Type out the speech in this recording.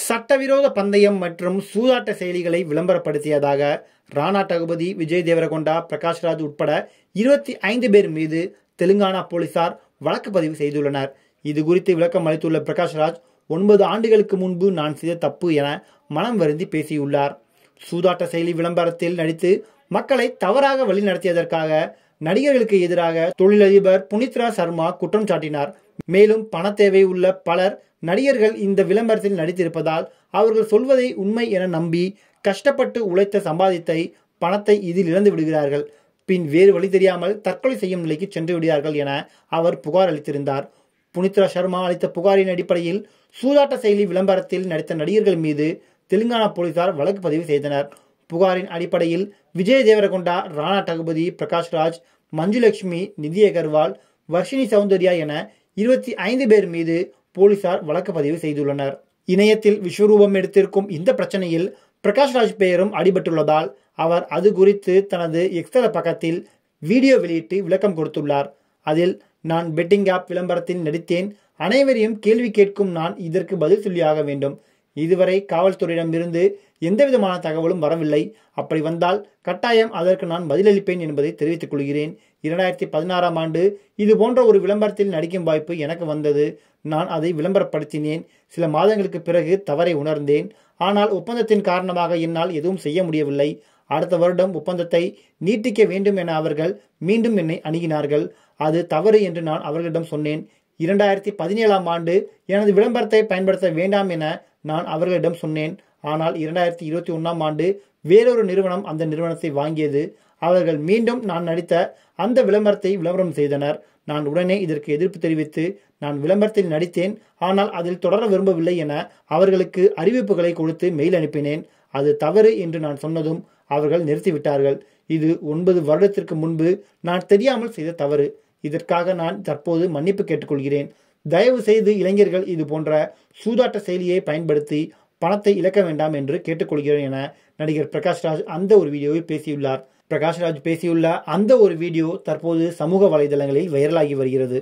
சட்டவிரோத பந்தயம் மற்றும் சூதாட்ட செயலிகளை விளம்பரப்படுத்தியதாக ராணா டகுபதி, விஜய் தேவரகொண்டா, பிரகாஷ்ராஜ் உட்பட 25 பேர் மீது தெலுங்கானா போலீசார் வழக்கு பதிவு செய்துள்ளனர். இது குறித்து விளக்கம் அளித்துள்ள பிரகாஷ்ராஜ், 9 ஆண்டுகளுக்கு முன்பு நான் செய்த தப்பு என மனம் வருந்தி பேசியுள்ளார். சூதாட்ட செயலி விளம்பரத்தில் நடித்து மக்களை தவறாக வழிநடத்தியதற்காக நடிகர்களுக்கு எதிராக தொழிலதிபர் புனித்ராஜ் சர்மா குற்றம் சாட்டினார். மேலும் பண தேவை உள்ள பலர் நடிகர்கள் இந்த விளம்பரத்தில் நடித்திருப்பதால் அவர்கள் சொல்வதை உண்மை என நம்பி கஷ்டப்பட்டு உழைத்த சம்பாதித்த பணத்தை இதில் இழந்து விடுகிறார்கள். பின் வேறு வழி தெரியாமல் தற்கொலை செய்யும் நிலைக்கு சென்று விடுகிறார்கள் என அவர் புகார் அளித்திருந்தார். புனித்ராஜ் சர்மா அளித்த புகாரின் அடிப்படையில் சூதாட்ட செயலி விளம்பரத்தில் நடித்த நடிகர்கள் மீது தெலுங்கானா போலீசார் வழக்கு பதிவு செய்தனர். புகாரின் அடிப்படையில் விஜய் தேவரகொண்டா, ராணா டகுபதி, பிரகாஷ்ராஜ், மஞ்சுலட்சுமி, நிதி அகர்வால், வர்ஷினி சௌந்தர்யா என 25 பேர் மீது போலீசார் வழக்கு பதிவு செய்துள்ளனர். இணையத்தில் விஸ்வரூபம் எடுத்திருக்கும் இந்த பிரச்சனையில் பிரகாஷ்ராஜ் பெயரும் அடிபட்டுள்ளதால் அவர் அது குறித்து தனது எக்ஸ்தல பக்கத்தில் வீடியோ வெளியிட்டு விளக்கம் கொடுத்துள்ளார். அதில், நான் பெட்டிங் ஆப் விளம்பரத்தில் நடித்தேன். அனைவரையும் கேள்வி கேட்கும் நான் இதற்கு பதில் சொல்லியாக வேண்டும். இதுவரை காவல்துறையிடமிருந்து எந்தவிதமான தகவலும் வரவில்லை. அப்படி வந்தால் கட்டாயம் அதற்கு நான் பதிலளிப்பேன் என்பதை தெரிவித்துக் கொள்கிறேன். 2016ஆம் ஆண்டு இது போன்ற ஒரு விளம்பரத்தில் நடிக்கும் வாய்ப்பு எனக்கு வந்தது. நான் அதை விளம்பரப்படுத்தினேன். சில மாதங்களுக்கு பிறகு தவறை உணர்ந்தேன். ஆனால் ஒப்பந்தத்தின் காரணமாக என்னால் எதுவும் செய்ய முடியவில்லை. அடுத்த வருடம் ஒப்பந்தத்தை நீட்டிக்க வேண்டும் என அவர்கள் மீண்டும் என்னை அணுகினார்கள். அது தவறு என்று நான் அவர்களிடம் சொன்னேன். 2017ஆம் ஆண்டு எனது விளம்பரத்தை பயன்படுத்த வேண்டாம் என நான் அவர்களிடம் சொன்னேன். ஆனால் 2021ஆம் ஆண்டு வேறொரு நிறுவனம் அந்த நிறுவனத்தை வாங்கியது. அவர்கள் மீண்டும் நான் நடித்த அந்த விளம்பரத்தை விளம்பரம் செய்தனர். நான் உடனே இதற்கு எதிர்ப்பு தெரிவித்து நான் விளம்பரத்தில் நடித்தேன், ஆனால் அதில் தொடர விரும்பவில்லை என அவர்களுக்கு அறிவிப்புகளை கொடுத்து மெயில் அனுப்பினேன். அது தவறு என்று நான் சொன்னதும் அவர்கள் நிறுத்திவிட்டார்கள். இது 9 வருடத்திற்கு முன்பு நான் தெரியாமல் செய்த தவறு. இதற்காக நான் தற்போது மன்னிப்பு கேட்டுக்கொள்கிறேன். தயவு செய்து இளைஞர்கள் இது போன்ற சூதாட்ட செயலியை பயன்படுத்தி பணத்தை இழக்க வேண்டாம் என்று கேட்டுக்கொள்கிறேன் என நடிகர் பிரகாஷ்ராஜ் அந்த ஒரு வீடியோவில் பேசியுள்ளார். பிரகாஷ்ராஜ் பேசியுள்ள அந்த ஒரு வீடியோ தற்போது சமூக வலைதளங்களில் வைரலாகி வருகிறது.